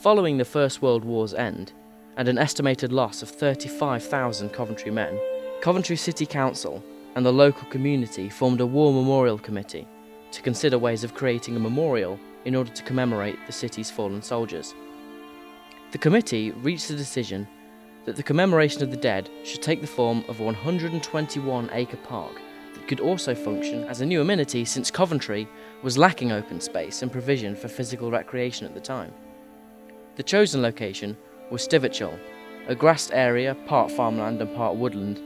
Following the First World War's end, and an estimated loss of 35,000 Coventry men, Coventry City Council and the local community formed a War Memorial Committee to consider ways of creating a memorial in order to commemorate the city's fallen soldiers. The committee reached the decision that the commemoration of the dead should take the form of a 121-acre park that could also function as a new amenity, since Coventry was lacking open space and provision for physical recreation at the time. The chosen location was Stivichall, a grassed area, part farmland and part woodland,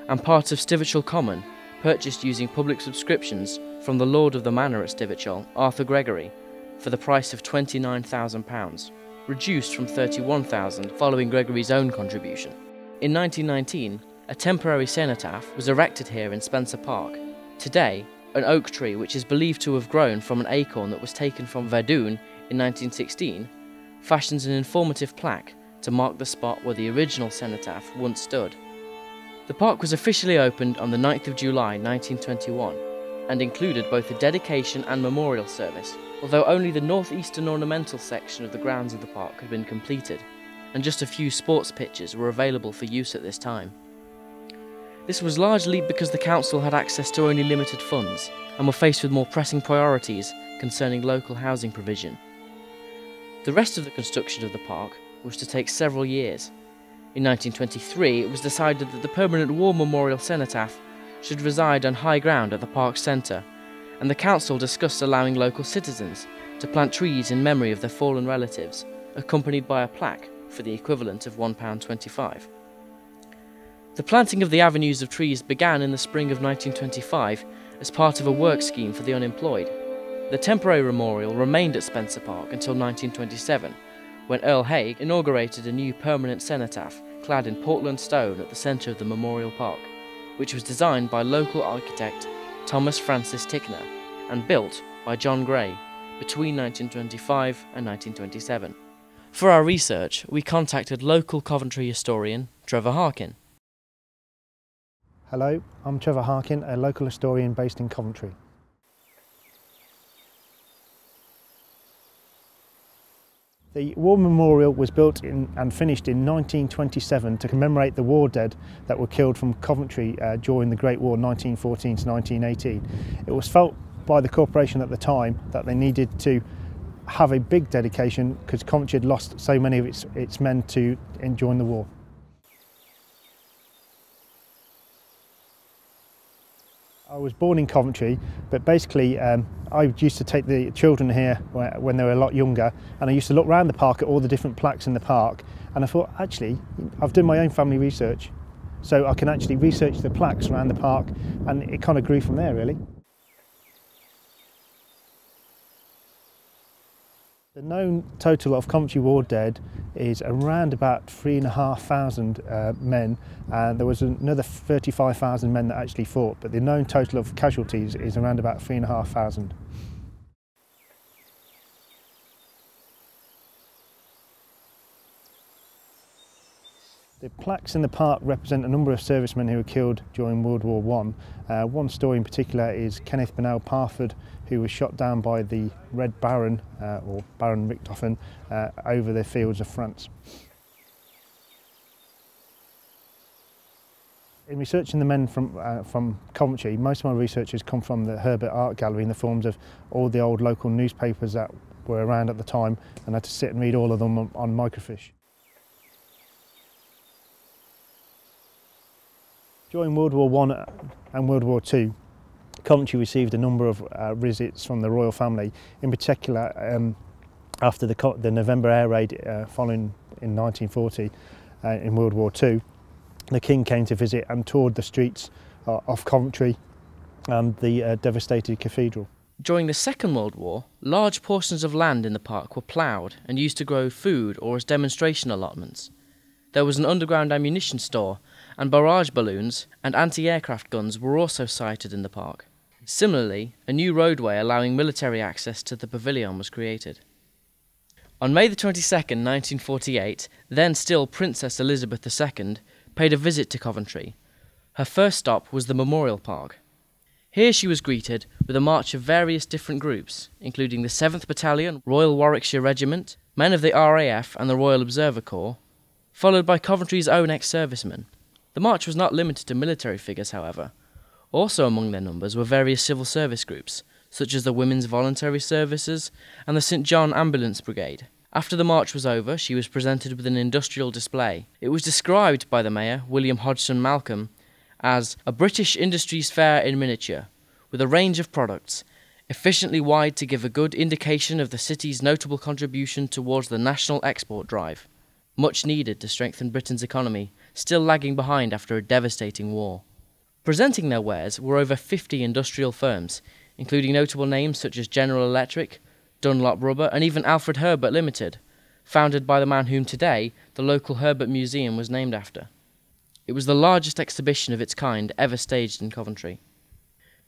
and part of Stivichall Common, purchased using public subscriptions from the Lord of the Manor at Stivichall, Arthur Gregory, for the price of £29,000, reduced from £31,000 following Gregory's own contribution. In 1919, a temporary cenotaph was erected here in Spencer Park. Today, an oak tree, which is believed to have grown from an acorn that was taken from Verdun in 1916, fashions an informative plaque to mark the spot where the original cenotaph once stood. The park was officially opened on the 9th of July 1921 and included both a dedication and memorial service, although only the northeastern ornamental section of the grounds of the park had been completed, and just a few sports pitches were available for use at this time. This was largely because the council had access to only limited funds and were faced with more pressing priorities concerning local housing provision. The rest of the construction of the park was to take several years. In 1923, it was decided that the permanent war memorial cenotaph should reside on high ground at the park's centre, and the council discussed allowing local citizens to plant trees in memory of their fallen relatives, accompanied by a plaque for the equivalent of £1.25. The planting of the avenues of trees began in the spring of 1925 as part of a work scheme for the unemployed. The temporary memorial remained at Spencer Park until 1927, when Earl Haig inaugurated a new permanent cenotaph clad in Portland stone at the centre of the memorial park, which was designed by local architect Thomas Francis Tickner and built by John Gray between 1925 and 1927. For our research, we contacted local Coventry historian Trevor Harkin. Hello, I'm Trevor Harkin, a local historian based in Coventry. The War Memorial was built and finished in 1927 to commemorate the war dead that were killed from Coventry during the Great War 1914 to 1918. It was felt by the corporation at the time that they needed to have a big dedication because Coventry had lost so many of its men during the war. I was born in Coventry, but basically I used to take the children here when they were a lot younger, and I used to look around the park at all the different plaques in the park, and I thought, actually, I've done my own family research, so I can actually research the plaques around the park, and it kind of grew from there, really. The known total of Coventry war dead is around about 3,500 men, and there was another 35,000 men that actually fought, but the known total of casualties is around about 3,500. The plaques in the park represent a number of servicemen who were killed during World War I. One story in particular is Kenneth Burnell Parford, who was shot down by the Red Baron, or Baron Richthofen, over the fields of France. In researching the men from Coventry, most of my research has come from the Herbert Art Gallery in the forms of all the old local newspapers that were around at the time, and I had to sit and read all of them on microfiche. During World War I and World War II, Coventry received a number of visits from the royal family, in particular after the November air raid following in 1940 in World War II. The King came to visit and toured the streets of Coventry and the devastated cathedral. During the Second World War, large portions of land in the park were ploughed and used to grow food or as demonstration allotments. There was an underground ammunition store, and barrage balloons and anti-aircraft guns were also sited in the park. Similarly, a new roadway allowing military access to the pavilion was created. On May the 22nd, 1948, then still Princess Elizabeth II paid a visit to Coventry. Her first stop was the Memorial Park. Here she was greeted with a march of various different groups, including the 7th Battalion, Royal Warwickshire Regiment, men of the RAF and the Royal Observer Corps, followed by Coventry's own ex-servicemen. The march was not limited to military figures, however. Also among their numbers were various civil service groups, such as the Women's Voluntary Services and the St John Ambulance Brigade. After the march was over, she was presented with an industrial display. It was described by the Mayor, William Hodgson Malcolm, as a British Industries Fair in miniature, with a range of products, efficiently wide to give a good indication of the city's notable contribution towards the national export drive, much needed to strengthen Britain's economy, still lagging behind after a devastating war. Presenting their wares were over 50 industrial firms, including notable names such as General Electric, Dunlop Rubber, and even Alfred Herbert Limited, founded by the man whom today the local Herbert Museum was named after. It was the largest exhibition of its kind ever staged in Coventry.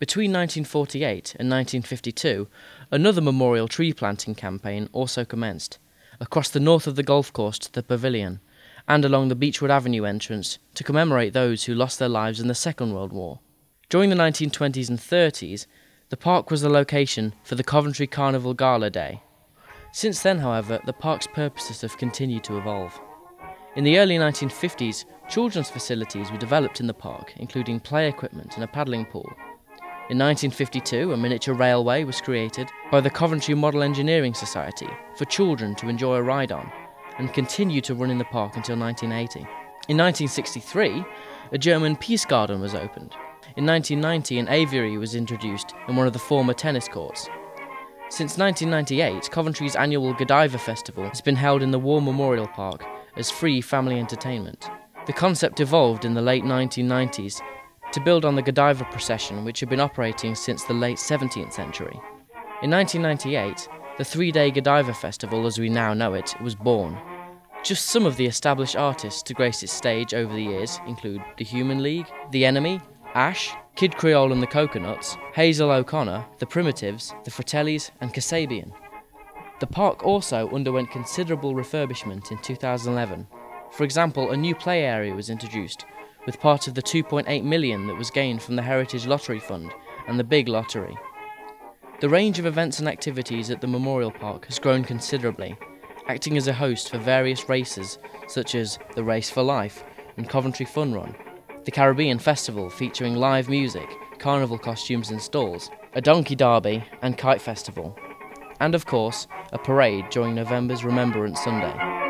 Between 1948 and 1952, another memorial tree planting campaign also commenced, across the north of the golf course to the pavilion, and along the Beechwood Avenue entrance to commemorate those who lost their lives in the Second World War. During the 1920s and 30s, the park was the location for the Coventry Carnival Gala Day. Since then, however, the park's purposes have continued to evolve. In the early 1950s, children's facilities were developed in the park, including play equipment and a paddling pool. In 1952, a miniature railway was created by the Coventry Model Engineering Society for children to enjoy a ride on, and continued to run in the park until 1980. In 1963, a German peace garden was opened. In 1990, an aviary was introduced in one of the former tennis courts. Since 1998, Coventry's annual Godiva Festival has been held in the War Memorial Park as free family entertainment. The concept evolved in the late 1990s to build on the Godiva procession, which had been operating since the late 17th century. In 1998, the three-day Godiva Festival, as we now know it, was born. Just some of the established artists to grace its stage over the years include The Human League, The Enemy, Ash, Kid Creole and the Coconuts, Hazel O'Connor, The Primitives, The Fratellis and Kasabian. The park also underwent considerable refurbishment in 2011. For example, a new play area was introduced, with part of the $2.8 million that was gained from the Heritage Lottery Fund and the Big Lottery. The range of events and activities at the Memorial Park has grown considerably, acting as a host for various races such as the Race for Life and Coventry Fun Run, the Caribbean Festival featuring live music, carnival costumes and stalls, a donkey derby and kite festival, and of course, a parade during November's Remembrance Sunday.